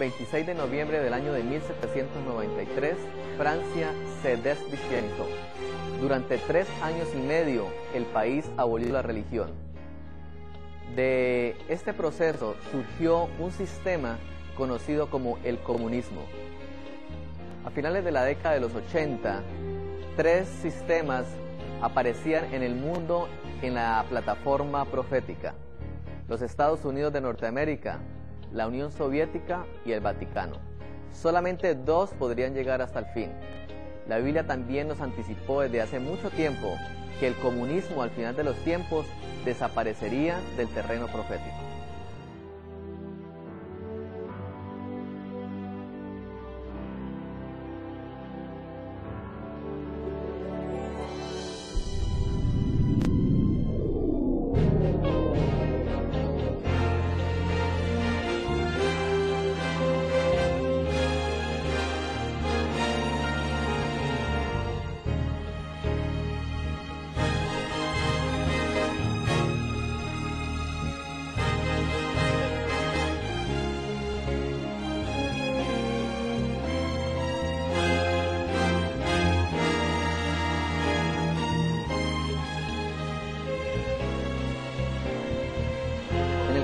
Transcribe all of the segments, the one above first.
26 de noviembre del año de 1793, Francia se descristianizó. Durante 3 años y medio, el país abolió la religión. De este proceso surgió un sistema conocido como el comunismo. A finales de la década de los 80, 3 sistemas aparecían en el mundo en la plataforma profética: los Estados Unidos de Norteamérica, la Unión Soviética y el Vaticano. Solamente 2 podrían llegar hasta el fin. La Biblia también nos anticipó desde hace mucho tiempo que el comunismo al final de los tiempos desaparecería del terreno profético.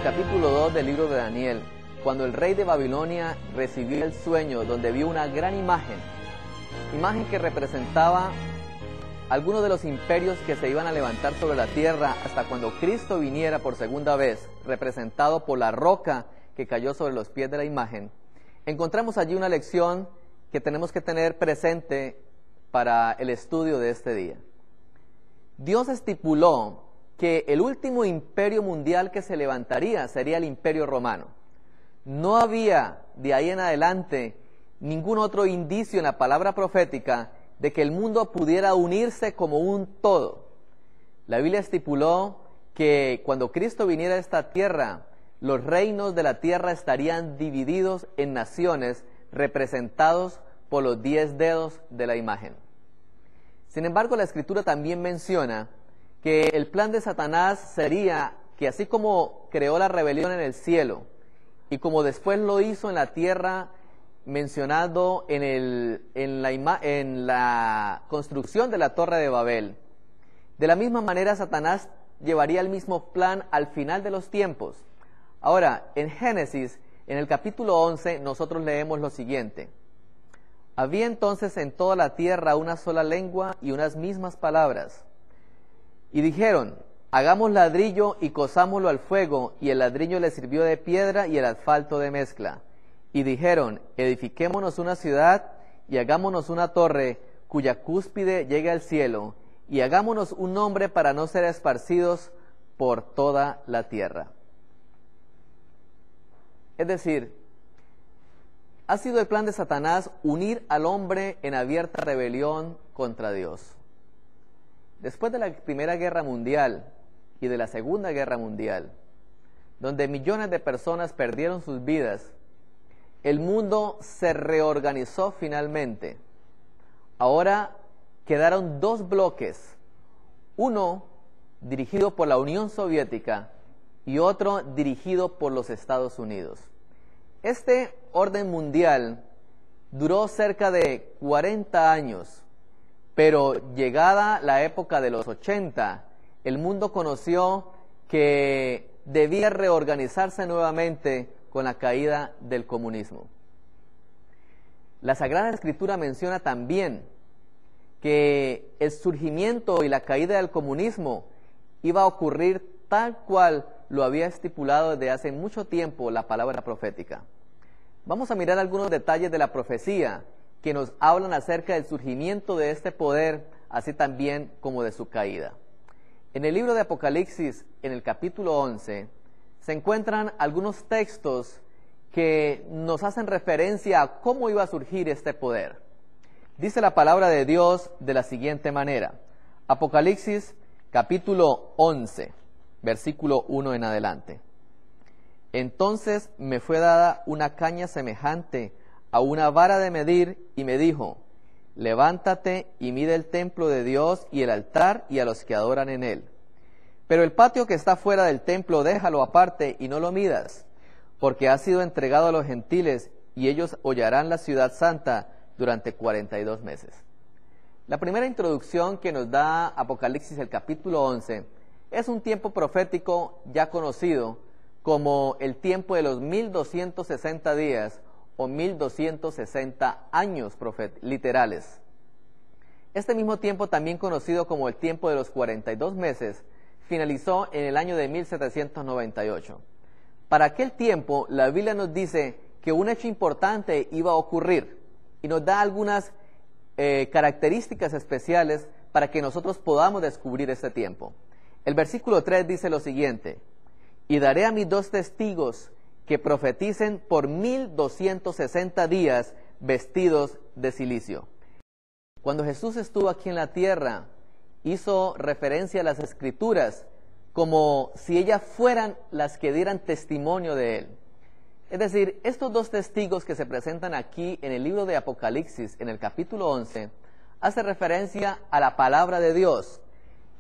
Capítulo 2 del libro de Daniel, cuando el rey de Babilonia recibió el sueño donde vio una gran imagen que representaba algunos de los imperios que se iban a levantar sobre la tierra hasta cuando Cristo viniera por segunda vez, representado por la roca que cayó sobre los pies de la imagen. Encontramos allí una lección que tenemos que tener presente para el estudio de este día. Dios estipuló que el último imperio mundial que se levantaría sería el Imperio Romano. No había de ahí en adelante ningún otro indicio en la palabra profética de que el mundo pudiera unirse como un todo. La Biblia estipuló que cuando Cristo viniera a esta tierra, los reinos de la tierra estarían divididos en naciones representados por los 10 dedos de la imagen. Sin embargo, la Escritura también menciona que el plan de Satanás sería que así como creó la rebelión en el cielo y como después lo hizo en la tierra, mencionado en la construcción de la Torre de Babel, de la misma manera Satanás llevaría el mismo plan al final de los tiempos. Ahora, en Génesis, en el capítulo 11, nosotros leemos lo siguiente: había entonces en toda la tierra una sola lengua y unas mismas palabras. Y dijeron: hagamos ladrillo y cosámoslo al fuego, y el ladrillo le sirvió de piedra y el asfalto de mezcla. Y dijeron: edifiquémonos una ciudad y hagámonos una torre cuya cúspide llegue al cielo, y hagámonos un nombre para no ser esparcidos por toda la tierra. Es decir, ha sido el plan de Satanás unir al hombre en abierta rebelión contra Dios. Después de la Primera Guerra Mundial y de la Segunda Guerra Mundial, donde millones de personas perdieron sus vidas, el mundo se reorganizó finalmente. Ahora quedaron 2 bloques, uno dirigido por la Unión Soviética y otro dirigido por los Estados Unidos. Este orden mundial duró cerca de 40 años. Pero llegada la época de los 80, el mundo conoció que debía reorganizarse nuevamente con la caída del comunismo. La Sagrada Escritura menciona también que el surgimiento y la caída del comunismo iba a ocurrir tal cual lo había estipulado desde hace mucho tiempo la palabra profética. Vamos a mirar algunos detalles de la profecía que nos hablan acerca del surgimiento de este poder, así también como de su caída. En el libro de Apocalipsis, en el capítulo 11, se encuentran algunos textos que nos hacen referencia a cómo iba a surgir este poder. Dice la palabra de Dios de la siguiente manera: Apocalipsis, capítulo 11, versículo 1 en adelante. Entonces me fue dada una caña semejante a una vara de medir, y me dijo: levántate y mide el templo de Dios y el altar y a los que adoran en él. Pero el patio que está fuera del templo déjalo aparte y no lo midas, porque ha sido entregado a los gentiles, y ellos hollarán la ciudad santa durante 42 meses. La primera introducción que nos da Apocalipsis, el capítulo 11, es un tiempo profético ya conocido como el tiempo de los 1260 días o 1260 años literales. Este mismo tiempo, también conocido como el tiempo de los 42 meses, finalizó en el año de 1798. Para aquel tiempo, la Biblia nos dice que un hecho importante iba a ocurrir y nos da algunas características especiales para que nosotros podamos descubrir este tiempo. El versículo 3 dice lo siguiente: y daré a mis 2 testigos que profeticen por 1260 días vestidos de cilicio. Cuando Jesús estuvo aquí en la tierra, hizo referencia a las Escrituras como si ellas fueran las que dieran testimonio de Él. Es decir, estos 2 testigos que se presentan aquí en el libro de Apocalipsis, en el capítulo 11, hace referencia a la palabra de Dios.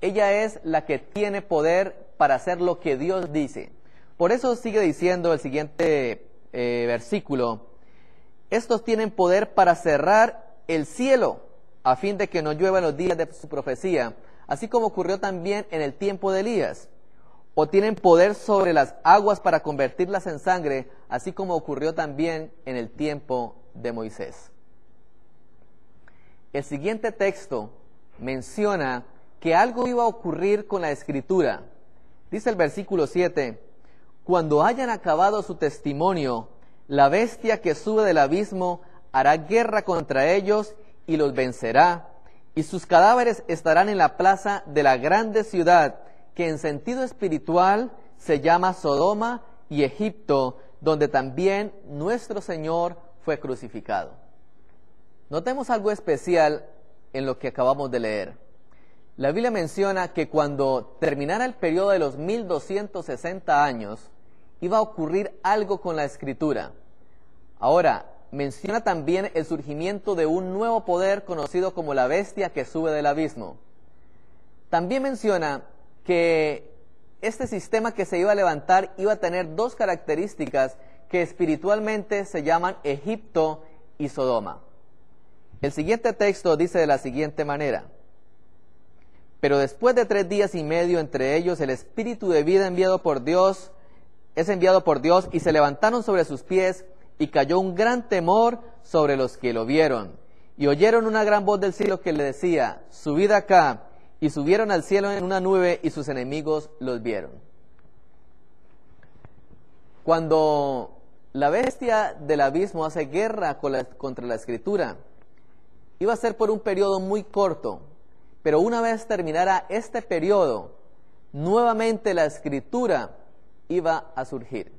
Ella es la que tiene poder para hacer lo que Dios dice. Por eso sigue diciendo el siguiente versículo: estos tienen poder para cerrar el cielo, a fin de que no llueva en los días de su profecía, así como ocurrió también en el tiempo de Elías. O tienen poder sobre las aguas para convertirlas en sangre, así como ocurrió también en el tiempo de Moisés. El siguiente texto menciona que algo iba a ocurrir con la Escritura. Dice el versículo 7: cuando hayan acabado su testimonio, la bestia que sube del abismo hará guerra contra ellos y los vencerá, y sus cadáveres estarán en la plaza de la grande ciudad, que en sentido espiritual se llama Sodoma y Egipto, donde también nuestro Señor fue crucificado. Notemos algo especial en lo que acabamos de leer. La Biblia menciona que cuando terminara el periodo de los 1260 años, iba a ocurrir algo con la Escritura. Ahora, menciona también el surgimiento de un nuevo poder conocido como la bestia que sube del abismo. También menciona que este sistema que se iba a levantar iba a tener 2 características que espiritualmente se llaman Egipto y Sodoma. El siguiente texto dice de la siguiente manera: pero después de 3 días y medio entre ellos, el espíritu de vida es enviado por Dios, y se levantaron sobre sus pies, y cayó un gran temor sobre los que lo vieron. Y oyeron una gran voz del cielo que le decía: subid acá. Y subieron al cielo en una nube, y sus enemigos los vieron. Cuando la bestia del abismo hace guerra contra la Escritura, iba a ser por un periodo muy corto, pero una vez terminara este periodo, nuevamente la Escritura iba a surgir.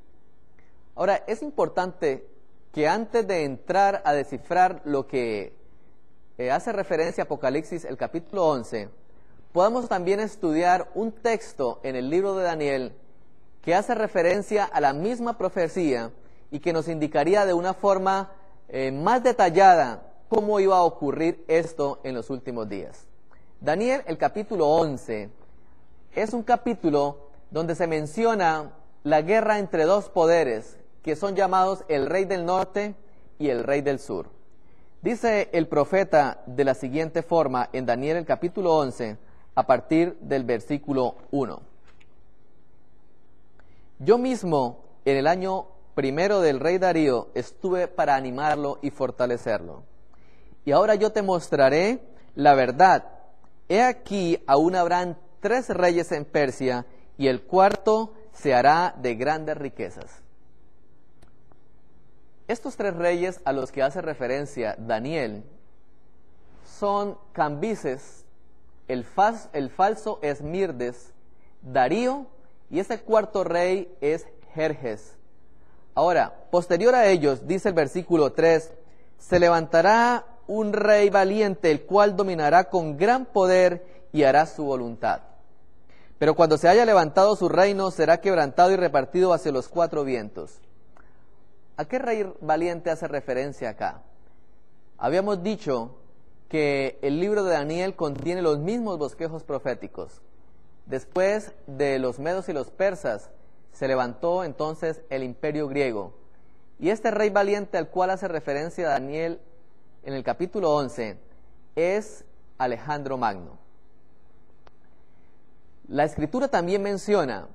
Ahora, es importante que antes de entrar a descifrar lo que hace referencia a Apocalipsis, el capítulo 11, podamos también estudiar un texto en el libro de Daniel que hace referencia a la misma profecía y que nos indicaría de una forma más detallada cómo iba a ocurrir esto en los últimos días. Daniel, el capítulo 11, es un capítulo donde se menciona la guerra entre 2 poderes que son llamados el rey del norte y el rey del sur. Dice el profeta de la siguiente forma en Daniel, el capítulo 11, a partir del versículo 1. Yo mismo, en el año 1 del rey Darío, estuve para animarlo y fortalecerlo. Y ahora yo te mostraré la verdad. He aquí, aún habrán 3 reyes en Persia, y el 4 se hará de grandes riquezas. Estos 3 reyes a los que hace referencia Daniel son Cambises, el falso Esmirdes, Darío, y ese 4 rey es Jerjes. Ahora, posterior a ellos, dice el versículo 3, se levantará un rey valiente, el cual dominará con gran poder y hará su voluntad. Pero cuando se haya levantado su reino, será quebrantado y repartido hacia los 4 vientos. ¿A qué rey valiente hace referencia acá? Habíamos dicho que el libro de Daniel contiene los mismos bosquejos proféticos. Después de los medos y los persas, se levantó entonces el imperio griego. Y este rey valiente al cual hace referencia Daniel en el capítulo 11 es Alejandro Magno. La Escritura también menciona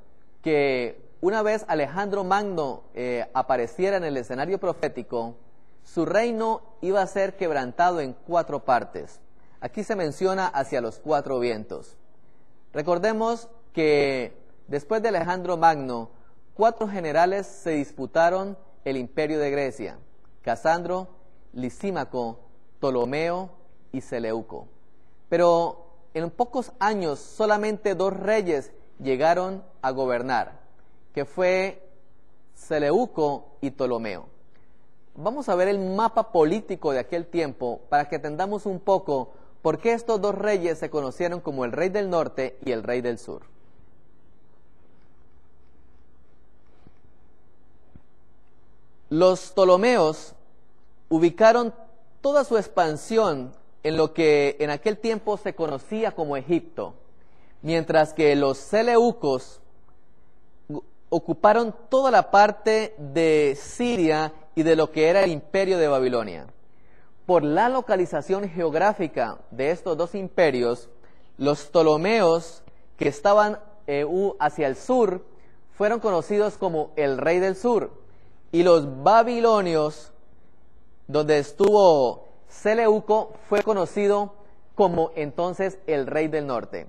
que una vez Alejandro Magno apareciera en el escenario profético, su reino iba a ser quebrantado en 4 partes. Aquí se menciona hacia los 4 vientos. Recordemos que después de Alejandro Magno, 4 generales se disputaron el imperio de Grecia: Casandro, Lisímaco, Ptolomeo y Seleuco. Pero en pocos años solamente 2 reyes llegaron a gobernar, que fue Seleuco y Ptolomeo. Vamos a ver el mapa político de aquel tiempo para que entendamos un poco por qué estos 2 reyes se conocieron como el rey del norte y el rey del sur. Los Ptolomeos ubicaron toda su expansión en lo que en aquel tiempo se conocía como Egipto, mientras que los Seleucos ocuparon toda la parte de Siria y de lo que era el imperio de Babilonia. Por la localización geográfica de estos 2 imperios, los Ptolomeos, que estaban hacia el sur, fueron conocidos como el rey del sur, y los babilonios, donde estuvo Seleuco, fue conocido como entonces el rey del norte.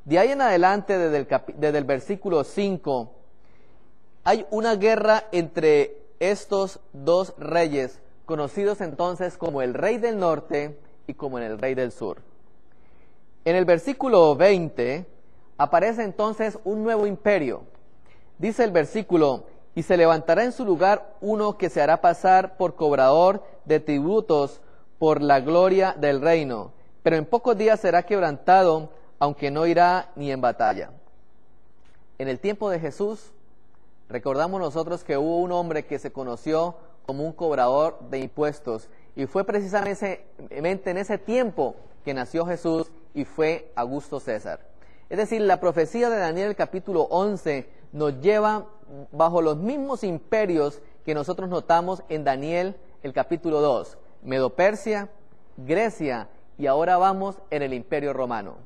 De ahí en adelante, desde el versículo 5, hay una guerra entre estos 2 reyes, conocidos entonces como el rey del norte y como el rey del sur. En el versículo 20 aparece entonces un nuevo imperio. Dice el versículo: y se levantará en su lugar uno que se hará pasar por cobrador de tributos por la gloria del reino, pero en pocos días será quebrantado, aunque no irá ni en batalla. En el tiempo de Jesús, recordamos nosotros que hubo un hombre que se conoció como un cobrador de impuestos, y fue precisamente en ese tiempo que nació Jesús, y fue Augusto César. Es decir, la profecía de Daniel capítulo 11 nos lleva bajo los mismos imperios que nosotros notamos en Daniel el capítulo 2, Medo-Persia, Grecia, y ahora vamos en el imperio romano.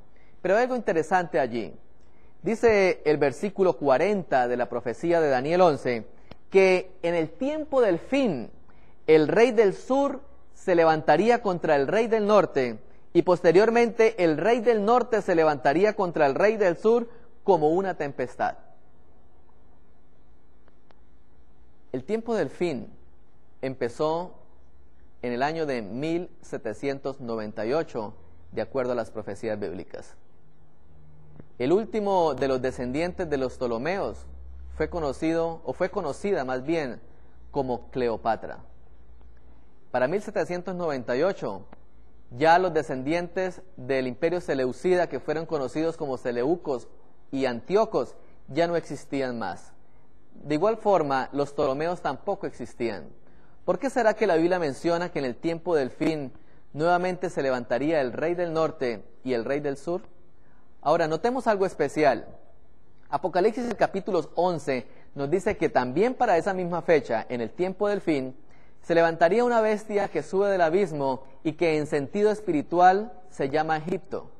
Pero hay algo interesante allí. Dice el versículo 40 de la profecía de Daniel 11, que en el tiempo del fin, el rey del sur se levantaría contra el rey del norte, y posteriormente el rey del norte se levantaría contra el rey del sur como una tempestad. El tiempo del fin empezó en el año de 1798, de acuerdo a las profecías bíblicas. El último de los descendientes de los Ptolomeos fue conocida más bien como Cleopatra. Para 1798, ya los descendientes del imperio seleucida, que fueron conocidos como Seleucos y Antíocos, ya no existían más. De igual forma, los Ptolomeos tampoco existían. ¿Por qué será que la Biblia menciona que en el tiempo del fin nuevamente se levantaría el rey del norte y el rey del sur? Ahora, notemos algo especial. Apocalipsis capítulo 11 nos dice que también para esa misma fecha, en el tiempo del fin, se levantaría una bestia que sube del abismo y que en sentido espiritual se llama Egipto.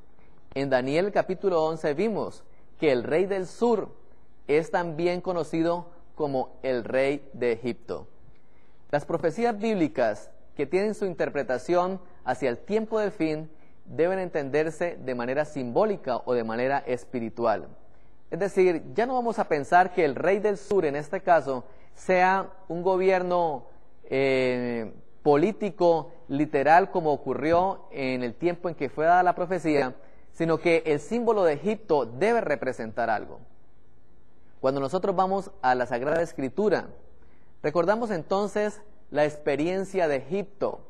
En Daniel capítulo 11 vimos que el rey del sur es también conocido como el rey de Egipto. Las profecías bíblicas que tienen su interpretación hacia el tiempo del fin deben entenderse de manera simbólica o de manera espiritual. Es decir, ya no vamos a pensar que el rey del sur, en este caso, sea un gobierno político, literal, como ocurrió en el tiempo en que fue dada la profecía, sino que el símbolo de Egipto debe representar algo. Cuando nosotros vamos a la Sagrada Escritura, recordamos entonces la experiencia de Egipto.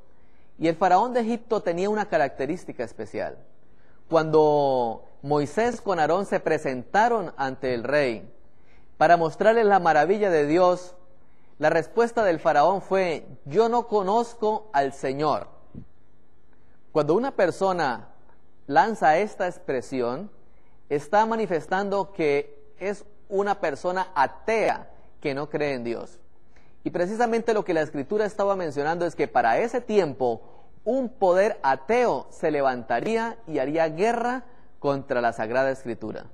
Y el faraón de Egipto tenía una característica especial. Cuando Moisés con Aarón se presentaron ante el rey para mostrarles la maravilla de Dios, la respuesta del faraón fue: yo no conozco al Señor. Cuando una persona lanza esta expresión, está manifestando que es una persona atea que no cree en Dios. Y precisamente lo que la Escritura estaba mencionando es que para ese tiempo un poder ateo se levantaría y haría guerra contra la Sagrada Escritura.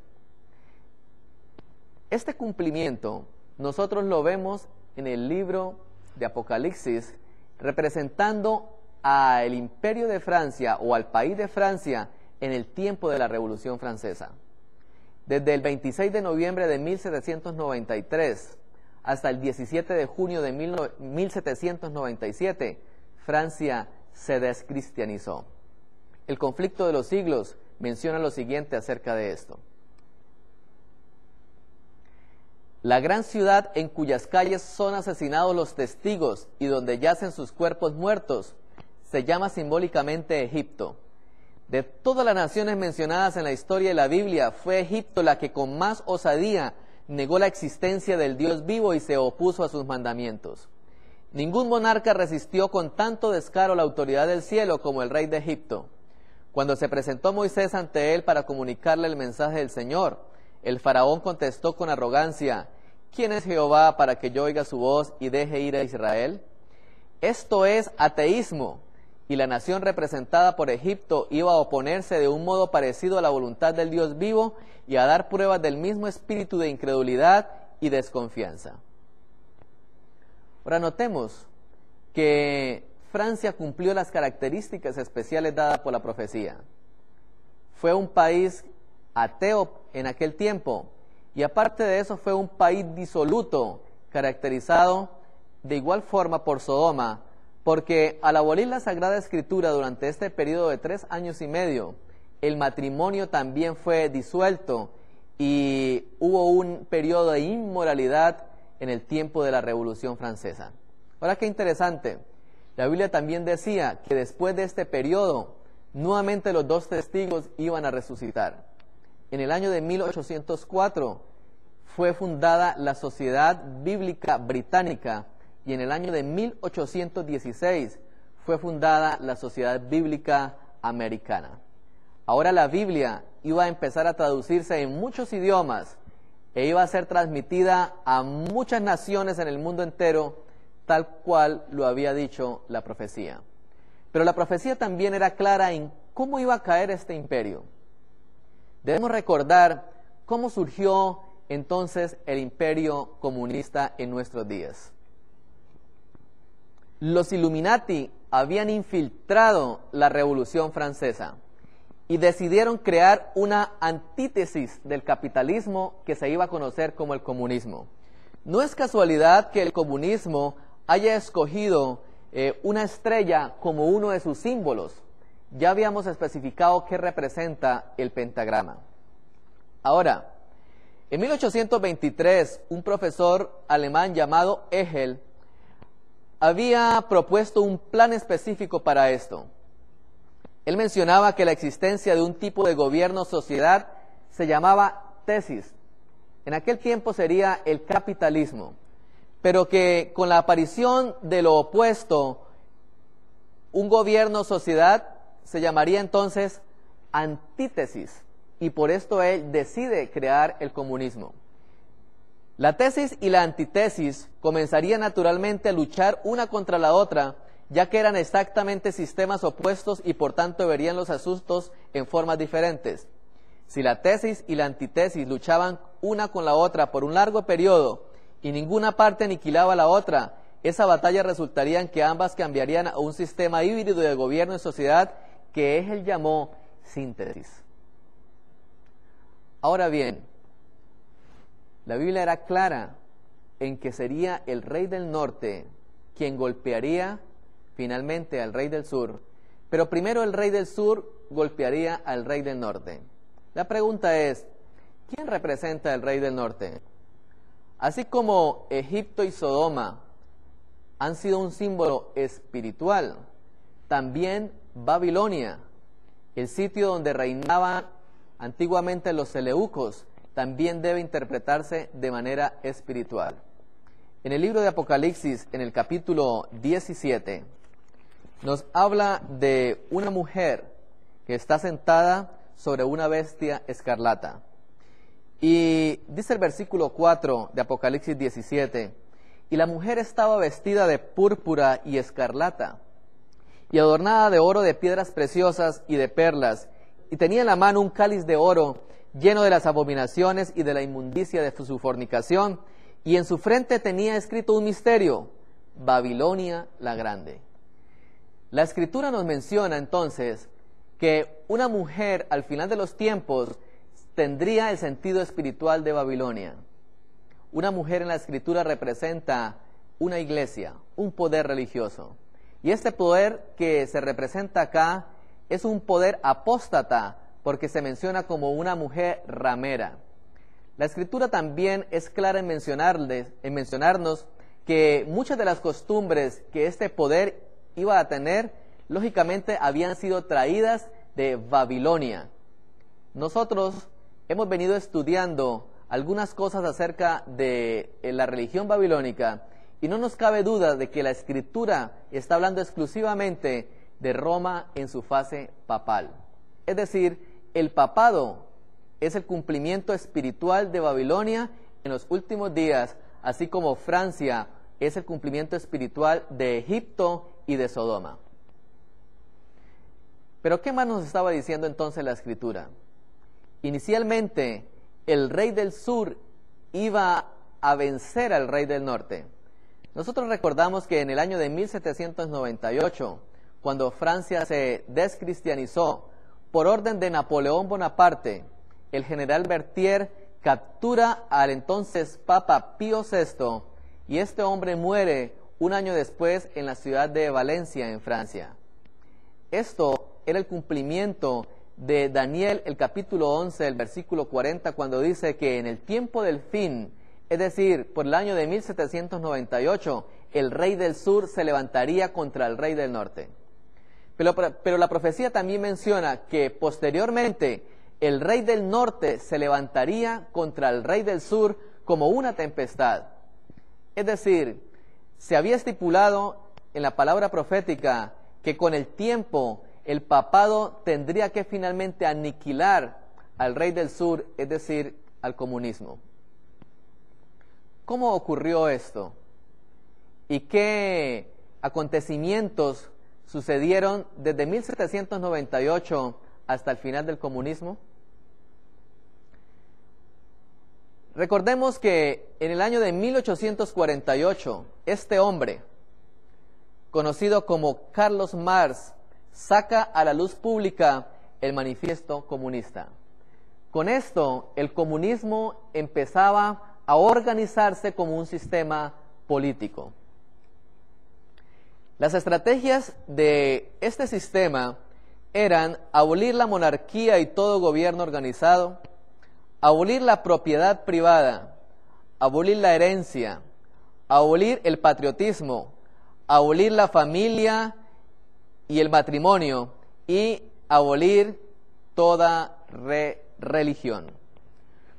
Este cumplimiento nosotros lo vemos en el libro de Apocalipsis, representando al Imperio de Francia o al país de Francia en el tiempo de la Revolución Francesa. Desde el 26 de noviembre de 1793 hasta el 17 de junio de 1797, Francia se descristianizó. El conflicto de los siglos menciona lo siguiente acerca de esto. La gran ciudad en cuyas calles son asesinados los testigos y donde yacen sus cuerpos muertos, se llama simbólicamente Egipto. De todas las naciones mencionadas en la historia de la Biblia, fue Egipto la que con más osadía negó la existencia del Dios vivo y se opuso a sus mandamientos. Ningún monarca resistió con tanto descaro la autoridad del cielo como el rey de Egipto. Cuando se presentó Moisés ante él para comunicarle el mensaje del Señor, el faraón contestó con arrogancia: ¿quién es Jehová para que yo oiga su voz y deje ir a Israel? Esto es ateísmo, y la nación representada por Egipto iba a oponerse de un modo parecido a la voluntad del Dios vivo y a dar pruebas del mismo espíritu de incredulidad y desconfianza. Ahora notemos que Francia cumplió las características especiales dadas por la profecía. Fue un país ateo en aquel tiempo, y aparte de eso fue un país disoluto, caracterizado de igual forma por Sodoma, porque al abolir la Sagrada Escritura durante este periodo de 3 años y medio, el matrimonio también fue disuelto y hubo un periodo de inmoralidad en el tiempo de la Revolución Francesa. Ahora, qué interesante, la Biblia también decía que después de este periodo, nuevamente los 2 testigos iban a resucitar. En el año de 1804 fue fundada la Sociedad Bíblica Británica y en el año de 1816 fue fundada la Sociedad Bíblica Americana. Ahora la Biblia iba a empezar a traducirse en muchos idiomas e iba a ser transmitida a muchas naciones en el mundo entero, tal cual lo había dicho la profecía. Pero la profecía también era clara en cómo iba a caer este imperio. Debemos recordar cómo surgió entonces el imperio comunista en nuestros días. Los Illuminati habían infiltrado la Revolución Francesa y decidieron crear una antítesis del capitalismo que se iba a conocer como el comunismo. No es casualidad que el comunismo haya escogido una estrella como uno de sus símbolos. Ya habíamos especificado qué representa el pentagrama. Ahora, en 1823, un profesor alemán llamado Hegel había propuesto un plan específico para esto. Él mencionaba que la existencia de un tipo de gobierno-sociedad se llamaba tesis. En aquel tiempo sería el capitalismo, pero que con la aparición de lo opuesto, un gobierno-sociedad se llamaría entonces antítesis, y por esto él decide crear el comunismo. La tesis y la antítesis comenzarían naturalmente a luchar una contra la otra, ya que eran exactamente sistemas opuestos y por tanto verían los asuntos en formas diferentes. Si la tesis y la antítesis luchaban una con la otra por un largo periodo y ninguna parte aniquilaba a la otra, esa batalla resultaría en que ambas cambiarían a un sistema híbrido de gobierno y sociedad que Hegel llamó síntesis. Ahora bien, la Biblia era clara en que sería el rey del norte quien golpearía finalmente al rey del sur, pero primero el rey del sur golpearía al rey del norte. La pregunta es, ¿quién representa al rey del norte? Así como Egipto y Sodoma han sido un símbolo espiritual, también Babilonia, el sitio donde reinaban antiguamente los seleucos, también debe interpretarse de manera espiritual. En el libro de Apocalipsis, en el capítulo 17, nos habla de una mujer que está sentada sobre una bestia escarlata. Y dice el versículo 4 de Apocalipsis 17, y la mujer estaba vestida de púrpura y escarlata, y adornada de oro, de piedras preciosas y de perlas, y tenía en la mano un cáliz de oro lleno de las abominaciones y de la inmundicia de su fornicación, y en su frente tenía escrito un misterio: Babilonia la Grande. La Escritura nos menciona entonces que una mujer al final de los tiempos tendría el sentido espiritual de Babilonia. Una mujer en la Escritura representa una iglesia, un poder religioso. Y este poder que se representa acá es un poder apóstata, porque se menciona como una mujer ramera. La Escritura también es clara en mencionarnos que muchas de las costumbres que este poder iba a tener, lógicamente habían sido traídas de Babilonia. Nosotros hemos venido estudiando algunas cosas acerca de la religión babilónica y no nos cabe duda de que la Escritura está hablando exclusivamente de Roma en su fase papal. Es decir, el papado es el cumplimiento espiritual de Babilonia en los últimos días, así como Francia es el cumplimiento espiritual de Egipto y de Sodoma. Pero ¿qué más nos estaba diciendo entonces la Escritura? Inicialmente, el rey del sur iba a vencer al rey del norte. Nosotros recordamos que en el año de 1798, cuando Francia se descristianizó, por orden de Napoleón Bonaparte, el general Berthier captura al entonces Papa Pío VI, y este hombre muere un año después en la ciudad de Valencia, en Francia. Esto era el cumplimiento de Daniel, el capítulo 11, el versículo 40, cuando dice que en el tiempo del fin, es decir, por el año de 1798, el rey del sur se levantaría contra el rey del norte. Pero la profecía también menciona que posteriormente el rey del norte se levantaría contra el rey del sur como una tempestad. Es decir, se había estipulado en la palabra profética que con el tiempo el papado tendría que finalmente aniquilar al rey del sur, es decir, al comunismo. ¿Cómo ocurrió esto? ¿Y qué acontecimientos sucedieron desde 1798 hasta el final del comunismo? Recordemos que en el año de 1848, este hombre, conocido como Carlos Marx, saca a la luz pública el Manifiesto Comunista. Con esto, el comunismo empezaba a organizarse como un sistema político. Las estrategias de este sistema eran abolir la monarquía y todo gobierno organizado, abolir la propiedad privada, abolir la herencia, abolir el patriotismo, abolir la familia y el matrimonio, y abolir toda religión.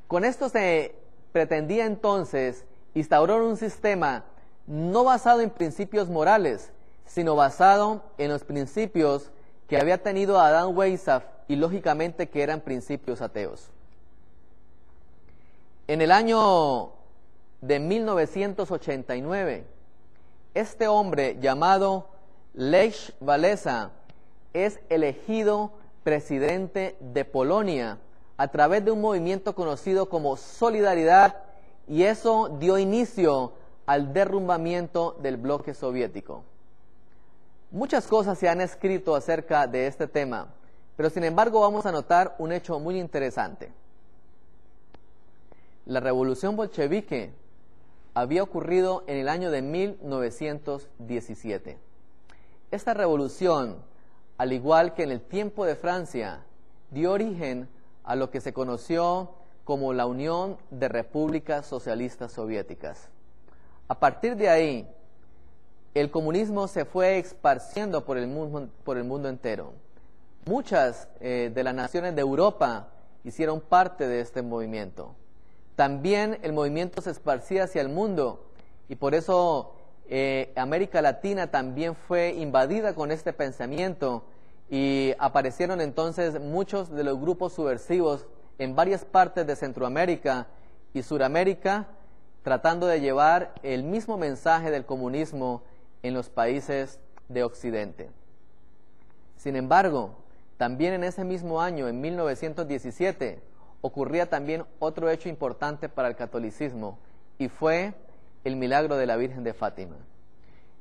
Con esto se pretendía entonces instaurar un sistema no basado en principios morales, sino basado en los principios que había tenido Adán Weishaupt, y lógicamente que eran principios ateos. En el año de 1989, este hombre llamado Lech Walesa es elegido presidente de Polonia a través de un movimiento conocido como Solidaridad, y eso dio inicio al derrumbamiento del bloque soviético. Muchas cosas se han escrito acerca de este tema, pero sin embargo vamos a notar un hecho muy interesante. La revolución bolchevique había ocurrido en el año de 1917. Esta revolución, al igual que en el tiempo de Francia, dio origen a lo que se conoció como la Unión de Repúblicas Socialistas Soviéticas. A partir de ahí, el comunismo se fue esparciendo por el mundo entero. Muchas de las naciones de Europa hicieron parte de este movimiento. También el movimiento se esparcía hacia el mundo, y por eso América Latina también fue invadida con este pensamiento, y aparecieron entonces muchos de los grupos subversivos en varias partes de Centroamérica y Suramérica, tratando de llevar el mismo mensaje del comunismo en los países de Occidente. Sin embargo, también en ese mismo año, en 1917, ocurría también otro hecho importante para el catolicismo, y fue el milagro de la Virgen de Fátima.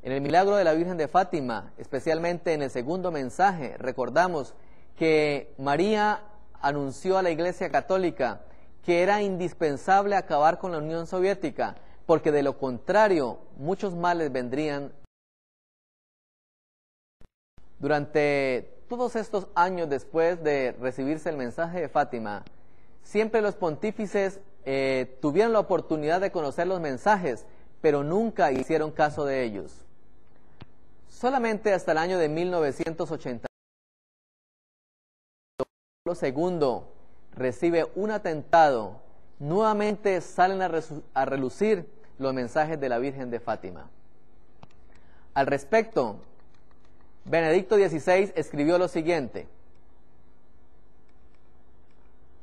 En el milagro de la Virgen de Fátima, especialmente en el segundo mensaje, recordamos que María anunció a la Iglesia Católica que era indispensable acabar con la Unión Soviética, porque de lo contrario, muchos males vendrían. Durante todos estos años después de recibirse el mensaje de Fátima, siempre los pontífices tuvieron la oportunidad de conocer los mensajes, pero nunca hicieron caso de ellos. Solamente hasta el año de 1980, Pablo II recibe un atentado, nuevamente salen a relucir los mensajes de la Virgen de Fátima. Al respecto, Benedicto XVI escribió lo siguiente: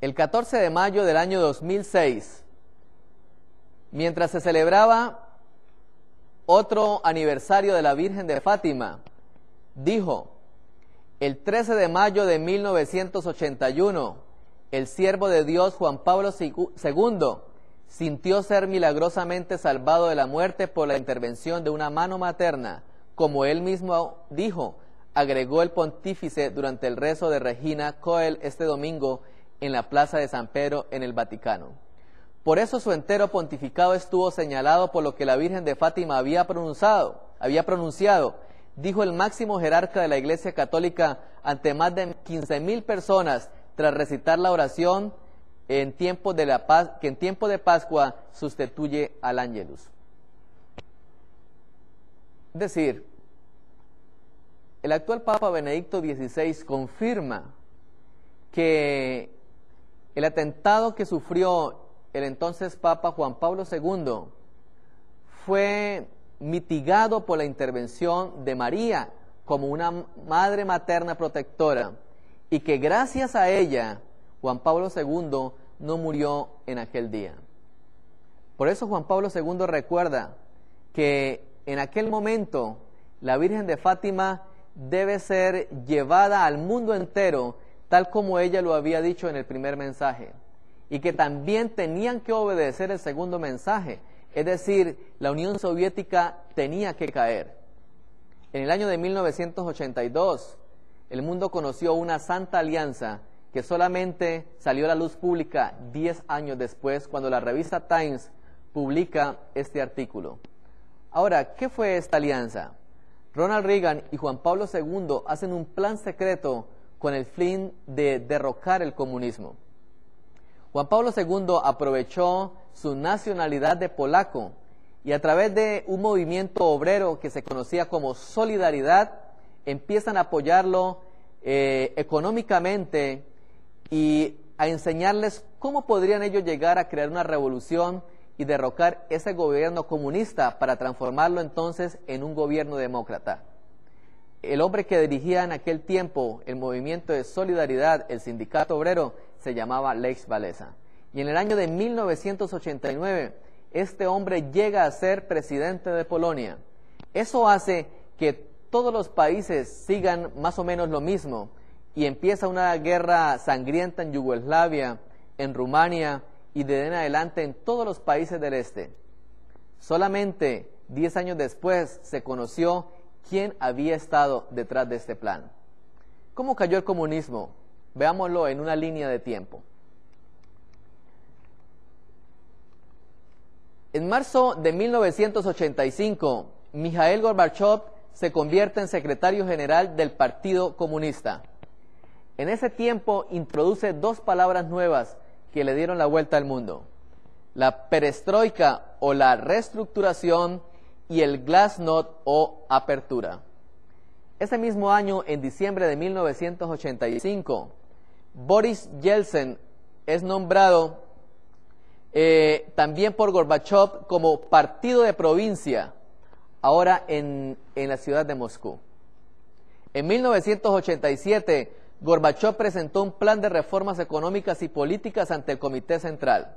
el 14 de mayo del año 2006, mientras se celebraba otro aniversario de la Virgen de Fátima, dijo: el 13 de mayo de 1981, el siervo de Dios Juan Pablo II sintió ser milagrosamente salvado de la muerte por la intervención de una mano materna, como él mismo dijo, agregó el pontífice durante el rezo de Regina Coeli este domingo en la Plaza de San Pedro en el Vaticano. Por eso su entero pontificado estuvo señalado por lo que la Virgen de Fátima había pronunciado, dijo el máximo jerarca de la Iglesia Católica ante más de 15,000 personas tras recitar la oración en tiempo de que en tiempo de Pascua sustituye al Ángelus. Es decir, el actual Papa Benedicto XVI confirma que el atentado que sufrió el entonces Papa Juan Pablo II fue mitigado por la intervención de María como una madre materna protectora, y que gracias a ella Juan Pablo II no murió en aquel día. Por eso Juan Pablo II recuerda que en aquel momento la Virgen de Fátima debe ser llevada al mundo entero, tal como ella lo había dicho en el primer mensaje, y que también tenían que obedecer el segundo mensaje, es decir, la Unión Soviética tenía que caer. En el año de 1982, el mundo conoció una santa alianza que solamente salió a la luz pública 10 años después, cuando la revista Times publica este artículo. Ahora, ¿qué fue esta alianza? Ronald Reagan y Juan Pablo II hacen un plan secreto con el fin de derrocar el comunismo. Juan Pablo II aprovechó su nacionalidad de polaco y a través de un movimiento obrero que se conocía como Solidaridad, empiezan a apoyarlo económicamente y a enseñarles cómo podrían ellos llegar a crear una revolución y derrocar ese gobierno comunista para transformarlo entonces en un gobierno demócrata. El hombre que dirigía en aquel tiempo el movimiento de Solidaridad, el sindicato obrero, se llamaba Lech Walesa. Y en el año de 1989, este hombre llega a ser presidente de Polonia. Eso hace que todos los países sigan más o menos lo mismo, y empieza una guerra sangrienta en Yugoslavia, en Rumania, y de ahí en adelante en todos los países del este. Solamente 10 años después se conoció quién había estado detrás de este plan. ¿Cómo cayó el comunismo? Veámoslo en una línea de tiempo. En marzo de 1985, Mikhail Gorbachev se convierte en secretario general del Partido Comunista. En ese tiempo introduce dos palabras nuevas que le dieron la vuelta al mundo: la perestroika o la reestructuración y el glasnost o apertura. Ese mismo año, en diciembre de 1985, Boris Yeltsin es nombrado también por Gorbachev como partido de provincia, ahora en la ciudad de Moscú. En 1987, Gorbachev presentó un plan de reformas económicas y políticas ante el Comité Central.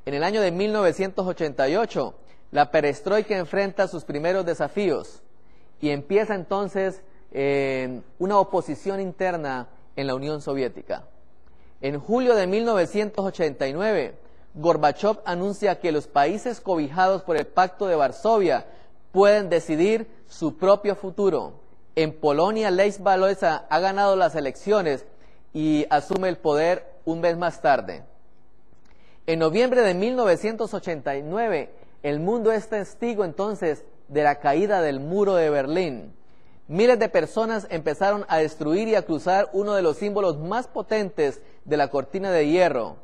En el año de 1988, la perestroika enfrenta sus primeros desafíos y empieza entonces una oposición interna en la Unión Soviética. En julio de 1989, Gorbachov anuncia que los países cobijados por el Pacto de Varsovia pueden decidir su propio futuro. En Polonia, Lech Wałęsa ha ganado las elecciones y asume el poder un mes más tarde. En noviembre de 1989, el mundo es testigo entonces de la caída del muro de Berlín. Miles de personas empezaron a destruir y a cruzar uno de los símbolos más potentes de la cortina de hierro.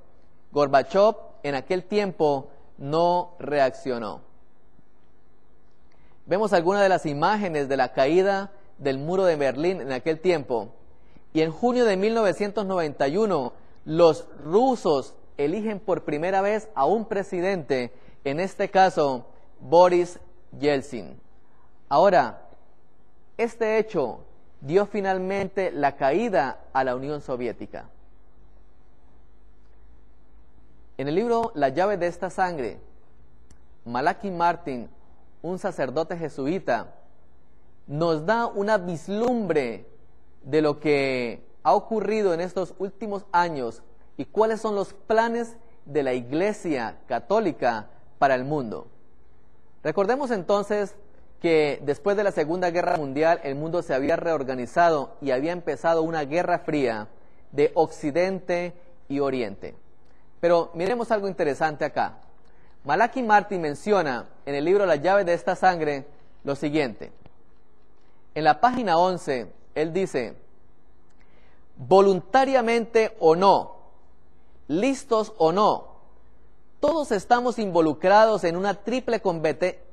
Gorbachov en aquel tiempo no reaccionó. Vemos algunas de las imágenes de la caída del muro de Berlín en aquel tiempo. Y en junio de 1991, los rusos eligen por primera vez a un presidente, en este caso, Boris Yeltsin. Ahora, este hecho dio finalmente la caída a la Unión Soviética. En el libro La llave de esta sangre, Malachi Martin, un sacerdote jesuita, nos da una vislumbre de lo que ha ocurrido en estos últimos años y cuáles son los planes de la Iglesia Católica para el mundo. Recordemos entonces que después de la Segunda Guerra Mundial el mundo se había reorganizado y había empezado una guerra fría de Occidente y Oriente. Pero miremos algo interesante acá. Malachi Martin menciona en el libro La llave de esta sangre lo siguiente. En la página 11, él dice: voluntariamente o no, listos o no, todos estamos involucrados en una triple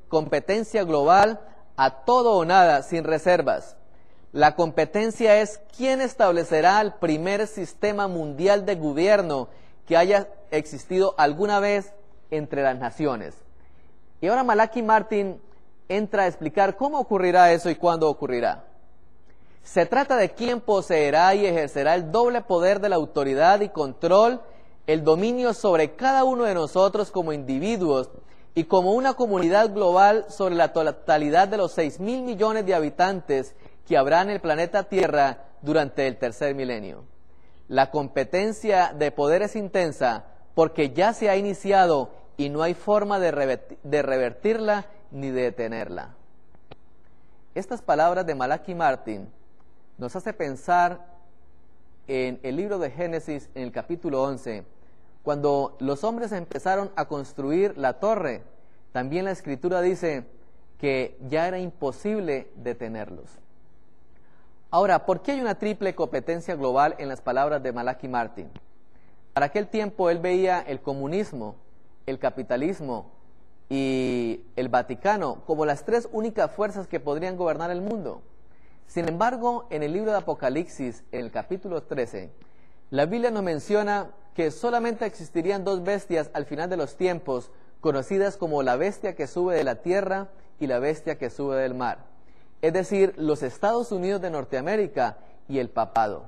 competencia global a todo o nada, sin reservas. La competencia es quién establecerá el primer sistema mundial de gobierno que haya existido alguna vez entre las naciones. Y ahora Malachi Martin entra a explicar cómo ocurrirá eso y cuándo ocurrirá. Se trata de quién poseerá y ejercerá el doble poder de la autoridad y control, el dominio sobre cada uno de nosotros como individuos y como una comunidad global sobre la totalidad de los 6.000 millones de habitantes que habrá en el planeta Tierra durante el tercer milenio. La competencia de poder es intensa porque ya se ha iniciado y no hay forma de revertirla ni de detenerla. Estas palabras de Malachi Martin nos hace pensar en el libro de Génesis, en el capítulo 11, cuando los hombres empezaron a construir la torre. También la Escritura dice que ya era imposible detenerlos. Ahora, ¿por qué hay una triple competencia global en las palabras de Malachi Martin? Para aquel tiempo él veía el comunismo, el capitalismo y el Vaticano como las tres únicas fuerzas que podrían gobernar el mundo. Sin embargo, en el libro de Apocalipsis, en el capítulo 13, la Biblia nos menciona que solamente existirían dos bestias al final de los tiempos, conocidas como la bestia que sube de la tierra y la bestia que sube del mar. Es decir, los Estados Unidos de Norteamérica y el papado.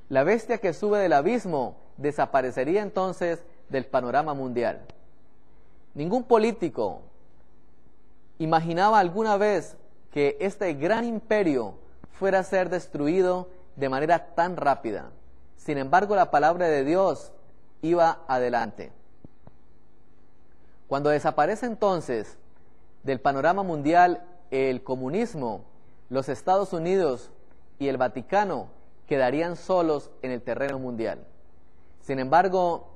La bestia que sube del abismo desaparecería entonces del panorama mundial. Ningún político imaginaba alguna vez que este gran imperio fuera a ser destruido de manera tan rápida. Sin embargo, la palabra de Dios iba adelante. Cuando desaparece entonces del panorama mundial el comunismo, los Estados Unidos y el Vaticano quedarían solos en el terreno mundial. Sin embargo,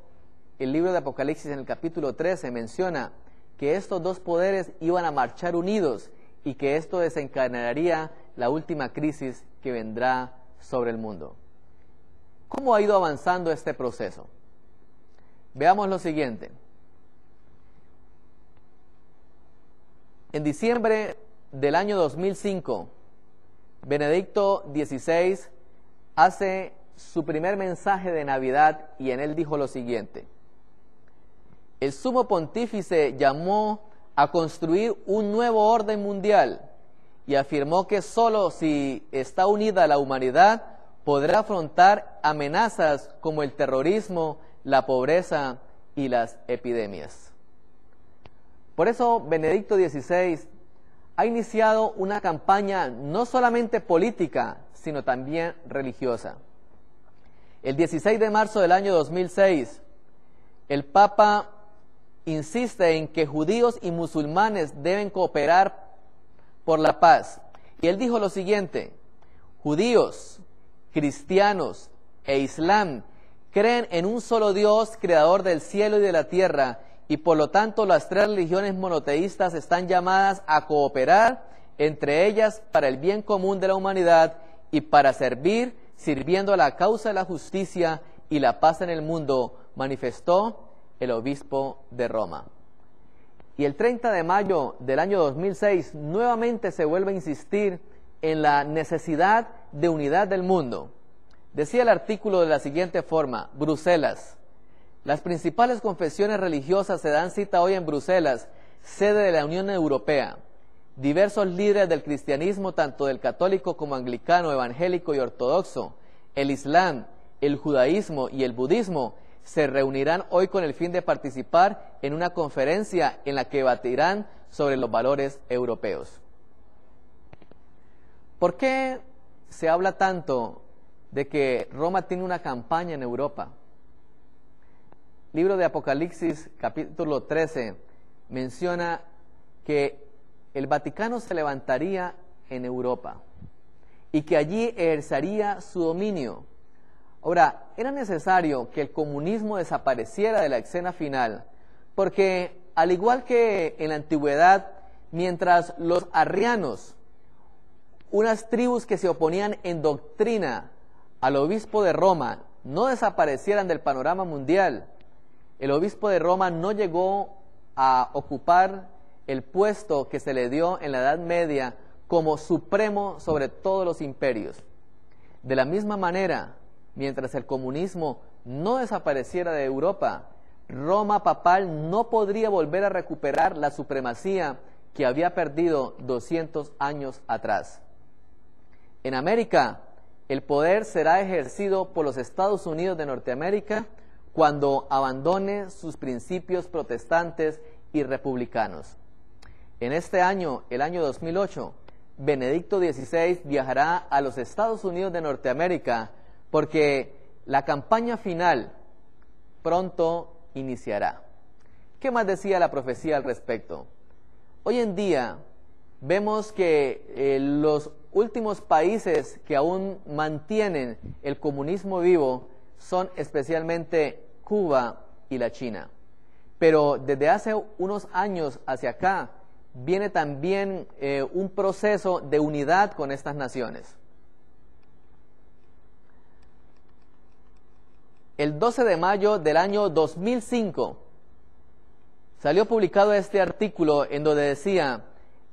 el libro de Apocalipsis en el capítulo 13 menciona que estos dos poderes iban a marchar unidos y que esto desencadenaría la última crisis que vendrá sobre el mundo. ¿Cómo ha ido avanzando este proceso? Veamos lo siguiente. En diciembre del año 2005, Benedicto XVI hace su primer mensaje de Navidad y en él dijo lo siguiente: el sumo pontífice llamó a construir un nuevo orden mundial y afirmó que solo si está unida la humanidad podrá afrontar amenazas como el terrorismo, la pobreza y las epidemias. Por eso Benedicto XVI ha iniciado una campaña no solamente política, sino también religiosa. El 16 de marzo del año 2006, el Papa insiste en que judíos y musulmanes deben cooperar por la paz. Y él dijo lo siguiente: judíos, cristianos e islam creen en un solo Dios, creador del cielo y de la tierra, y por lo tanto las tres religiones monoteístas están llamadas a cooperar entre ellas para el bien común de la humanidad y para servir, sirviendo a la causa de la justicia y la paz en el mundo, manifestó el obispo de Roma. Y el 30 de mayo del año 2006 nuevamente se vuelve a insistir en la necesidad de unidad del mundo. Decía el artículo de la siguiente forma: Bruselas. Las principales confesiones religiosas se dan cita hoy en Bruselas, sede de la Unión Europea. Diversos líderes del cristianismo, tanto del católico como anglicano, evangélico y ortodoxo, el islam, el judaísmo y el budismo, se reunirán hoy con el fin de participar en una conferencia en la que debatirán sobre los valores europeos. ¿Por qué se habla tanto de que Roma tiene una campaña en Europa? Libro de Apocalipsis, capítulo 13, menciona que el Vaticano se levantaría en Europa y que allí ejercería su dominio. Ahora, era necesario que el comunismo desapareciera de la escena final, porque al igual que en la antigüedad, mientras los arrianos, unas tribus que se oponían en doctrina al obispo de Roma, no desaparecieran del panorama mundial, el obispo de Roma no llegó a ocupar el puesto que se le dio en la Edad Media como supremo sobre todos los imperios. De la misma manera, mientras el comunismo no desapareciera de Europa, Roma papal no podría volver a recuperar la supremacía que había perdido 200 años atrás. En América, el poder será ejercido por los Estados Unidos de Norteamérica cuando abandone sus principios protestantes y republicanos. En este año, el año 2008, Benedicto XVI viajará a los Estados Unidos de Norteamérica porque la campaña final pronto iniciará. ¿Qué más decía la profecía al respecto? Hoy en día vemos que los últimos países que aún mantienen el comunismo vivo son especialmente Cuba y la China. Pero desde hace unos años hacia acá viene también un proceso de unidad con estas naciones. El 12 de mayo del año 2005 salió publicado este artículo en donde decía: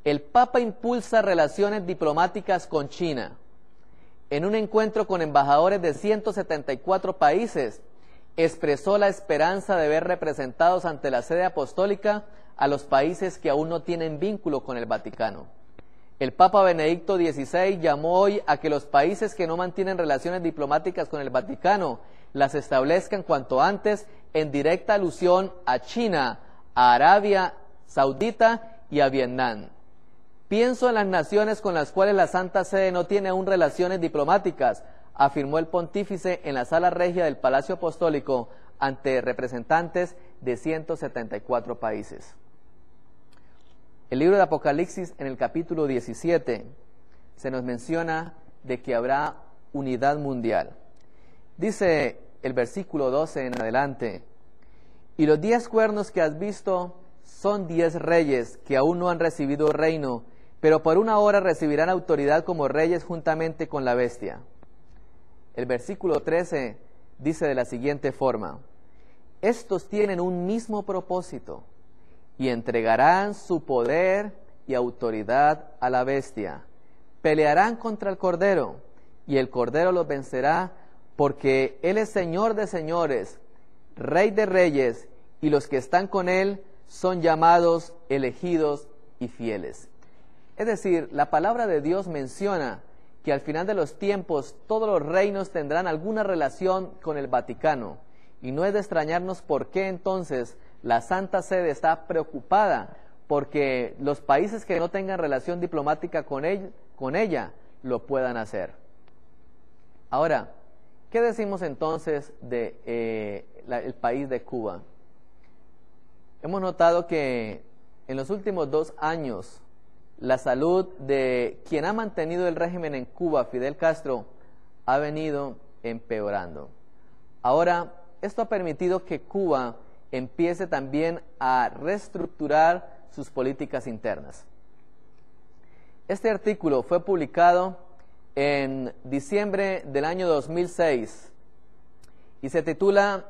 el Papa impulsa relaciones diplomáticas con China. En un encuentro con embajadores de 174 países, expresó la esperanza de ver representados ante la sede apostólica a los países que aún no tienen vínculo con el Vaticano. El Papa Benedicto XVI llamó hoy a que los países que no mantienen relaciones diplomáticas con el Vaticano las establezcan cuanto antes, en directa alusión a China, a Arabia Saudita y a Vietnam. Pienso en las naciones con las cuales la Santa Sede no tiene aún relaciones diplomáticas, afirmó el pontífice en la sala regia del Palacio Apostólico ante representantes de 174 países. El libro de Apocalipsis, en el capítulo 17, se nos menciona de que habrá unidad mundial. Dice el versículo 12 en adelante: y los 10 cuernos que has visto son 10 reyes que aún no han recibido reino, pero por una hora recibirán autoridad como reyes juntamente con la bestia. El versículo 13 dice de la siguiente forma: estos tienen un mismo propósito y entregarán su poder y autoridad a la bestia. Pelearán contra el Cordero y el Cordero los vencerá, porque Él es Señor de señores, Rey de reyes, y los que están con Él son llamados, elegidos y fieles. Es decir, la palabra de Dios menciona que al final de los tiempos todos los reinos tendrán alguna relación con el Vaticano Y no es de extrañarnos por qué entonces la Santa Sede está preocupada porque los países que no tengan relación diplomática con ella lo puedan hacer. Ahora, ¿qué decimos entonces de el país de Cuba? Hemos notado que en los últimos 2 años la salud de quien ha mantenido el régimen en Cuba, Fidel Castro, ha venido empeorando. Ahora, esto ha permitido que Cuba empiece también a reestructurar sus políticas internas. Este artículo fue publicado en diciembre del año 2006 y se titula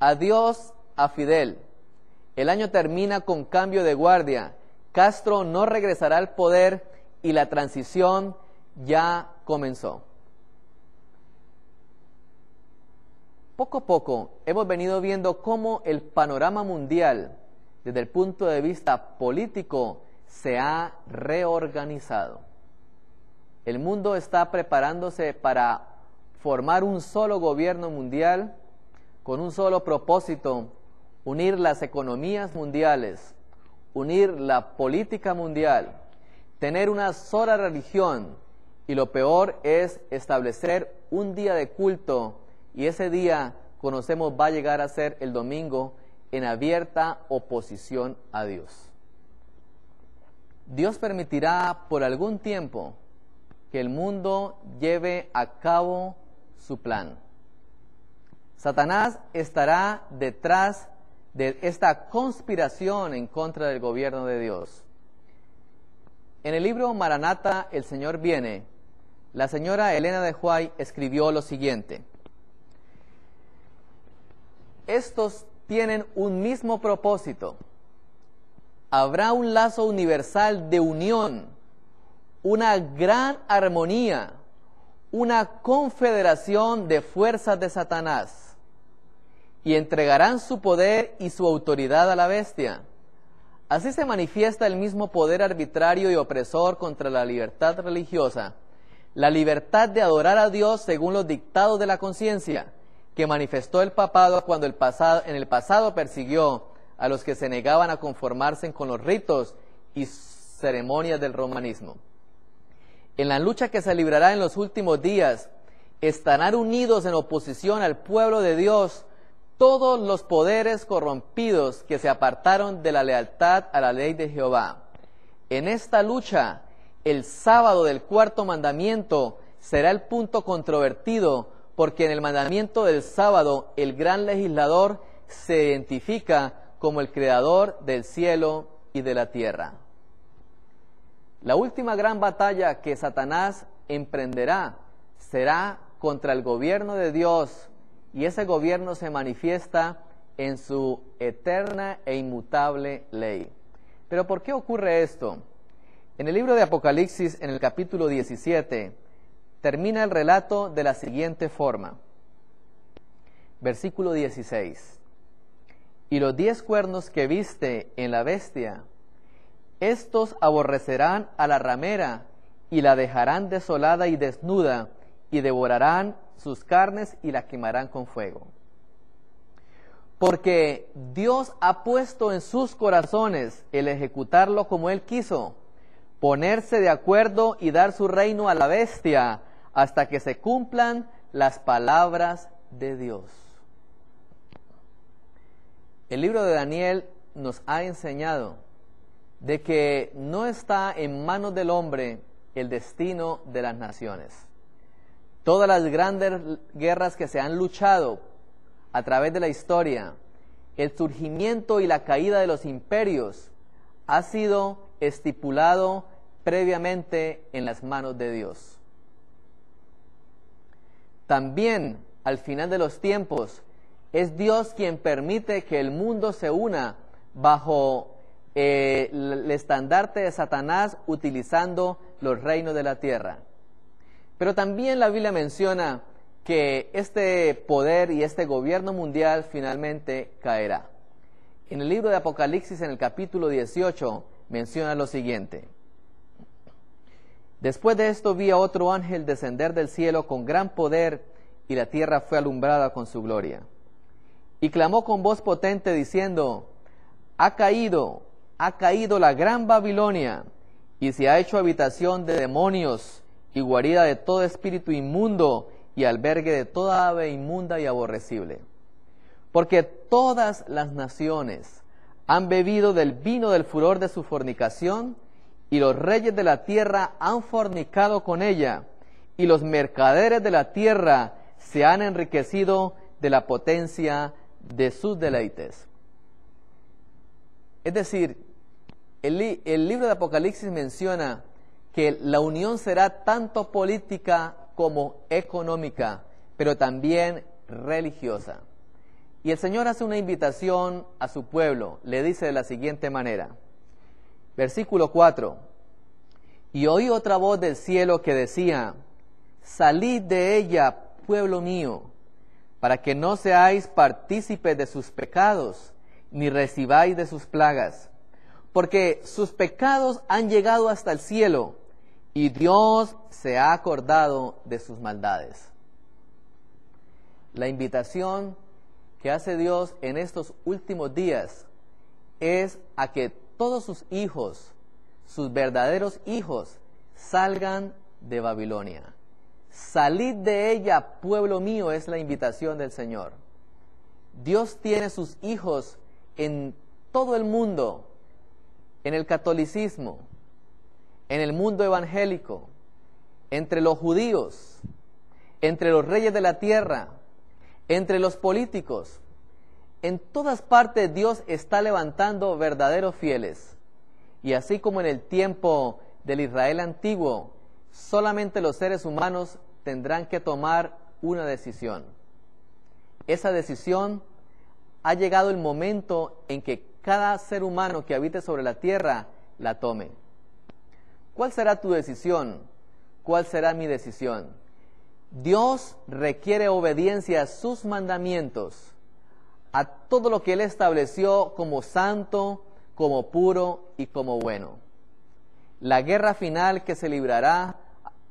Adiós a Fidel. El año termina con cambio de guardia. Castro no regresará al poder y la transición ya comenzó. Poco a poco hemos venido viendo cómo el panorama mundial, desde el punto de vista político, se ha reorganizado. El mundo está preparándose para formar un solo gobierno mundial con un solo propósito: unir las economías mundiales, unir la política mundial, tener una sola religión y lo peor es establecer un día de culto, y ese día conocemos va a llegar a ser el domingo, en abierta oposición a Dios. Dios permitirá por algún tiempo que el mundo lleve a cabo su plan. Satanás estará detrás de esta conspiración en contra del gobierno de Dios. En el libro Maranata, el Señor viene, la señora Elena de White escribió lo siguiente: estos tienen un mismo propósito. Habrá un lazo universal de unión, una gran armonía, una confederación de fuerzas de Satanás, y entregarán su poder y su autoridad a la bestia. Así se manifiesta el mismo poder arbitrario y opresor contra la libertad religiosa, la libertad de adorar a Dios según los dictados de la conciencia, que manifestó el papado cuando en el pasado persiguió a los que se negaban a conformarse con los ritos y ceremonias del romanismo. En la lucha que se librará en los últimos días, estarán unidos en oposición al pueblo de Dios todos los poderes corrompidos que se apartaron de la lealtad a la ley de Jehová. En esta lucha, el sábado del 4º mandamiento será el punto controvertido, porque en el mandamiento del sábado el gran legislador se identifica como el creador del cielo y de la tierra. La última gran batalla que Satanás emprenderá será contra el gobierno de Dios, y ese gobierno se manifiesta en su eterna e inmutable ley. ¿Pero por qué ocurre esto? En el libro de Apocalipsis, en el capítulo 17, termina el relato de la siguiente forma. Versículo 16. Y los 10 cuernos que viste en la bestia, estos aborrecerán a la ramera y la dejarán desolada y desnuda, y devorarán sus carnes y la quemarán con fuego. Porque Dios ha puesto en sus corazones el ejecutarlo como Él quiso, ponerse de acuerdo y dar su reino a la bestia, hasta que se cumplan las palabras de Dios. El libro de Daniel nos ha enseñado de que no está en manos del hombre el destino de las naciones. Todas las grandes guerras que se han luchado a través de la historia, el surgimiento y la caída de los imperios, ha sido estipulado previamente en las manos de Dios. También, al final de los tiempos, es Dios quien permite que el mundo se una bajo el estandarte de Satanás, utilizando los reinos de la tierra. Pero también la Biblia menciona que este poder y este gobierno mundial finalmente caerá. En el libro de Apocalipsis, en el capítulo 18, menciona lo siguiente: después de esto vi a otro ángel descender del cielo con gran poder, y la tierra fue alumbrada con su gloria. y clamó con voz potente diciendo: ha caído la gran Babilonia, y se ha hecho habitación de demonios y guarida de todo espíritu inmundo y albergue de toda ave inmunda y aborrecible. Porque todas las naciones han bebido del vino del furor de su fornicación, y los reyes de la tierra han fornicado con ella, y los mercaderes de la tierra se han enriquecido de la potencia de sus deleites. Es decir, el libro de Apocalipsis menciona que la unión será tanto política como económica, pero también religiosa. Y el Señor hace una invitación a su pueblo, le dice de la siguiente manera, versículo 4, y oí otra voz del cielo que decía: salid de ella, pueblo mío, para que no seáis partícipes de sus pecados, ni recibáis de sus plagas, porque sus pecados han llegado hasta el cielo, y Dios se ha acordado de sus maldades. La invitación que hace Dios en estos últimos días es a que todos sus hijos, sus verdaderos hijos, salgan de Babilonia. Salid de ella, pueblo mío, es la invitación del Señor. Dios tiene sus hijos en todo el mundo, en el catolicismo, en el mundo evangélico, entre los judíos, entre los reyes de la tierra, entre los políticos. En todas partes Dios está levantando verdaderos fieles. Y así como en el tiempo del Israel antiguo, solamente los seres humanos tendrán que tomar una decisión. Esa decisión ha llegado el momento en que cada ser humano que habite sobre la tierra la tome. ¿Cuál será tu decisión? ¿Cuál será mi decisión? Dios requiere obediencia a sus mandamientos, a todo lo que Él estableció como santo, como puro y como bueno. La guerra final que se librará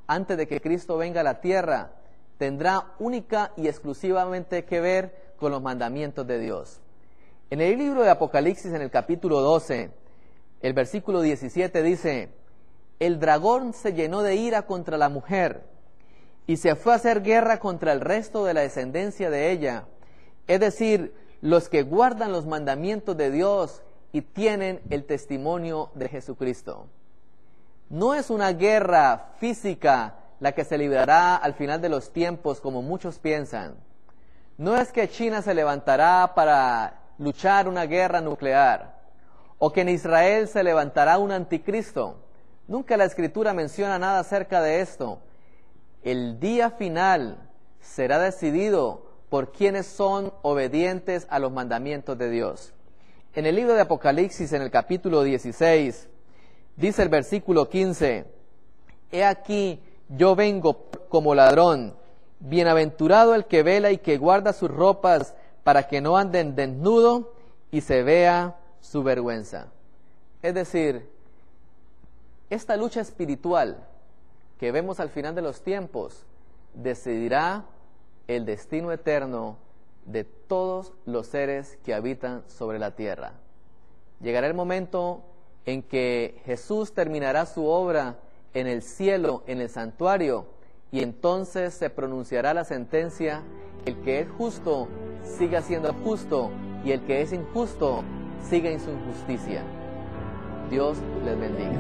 antes de que Cristo venga a la tierra tendrá única y exclusivamente que ver con los mandamientos de Dios. En el libro de Apocalipsis, en el capítulo 12, el versículo 17 dice: el dragón se llenó de ira contra la mujer y se fue a hacer guerra contra el resto de la descendencia de ella, es decir, los que guardan los mandamientos de Dios y tienen el testimonio de Jesucristo. No es una guerra física la que se librará al final de los tiempos, como muchos piensan. No es que China se levantará para luchar una guerra nuclear, o que en Israel se levantará un anticristo. Nunca la Escritura menciona nada acerca de esto. El día final será decidido por quienes son obedientes a los mandamientos de Dios. En el libro de Apocalipsis, en el capítulo 16, dice el versículo 15: he aquí, yo vengo como ladrón, bienaventurado el que vela y que guarda sus ropas, para que no anden desnudo y se vea su vergüenza. Es decir, esta lucha espiritual que vemos al final de los tiempos decidirá el destino eterno de todos los seres que habitan sobre la tierra. Llegará el momento en que Jesús terminará su obra en el cielo, en el santuario, y entonces se pronunciará la sentencia: el que es justo siga siendo justo, y el que es injusto siga en su injusticia. Dios les bendiga.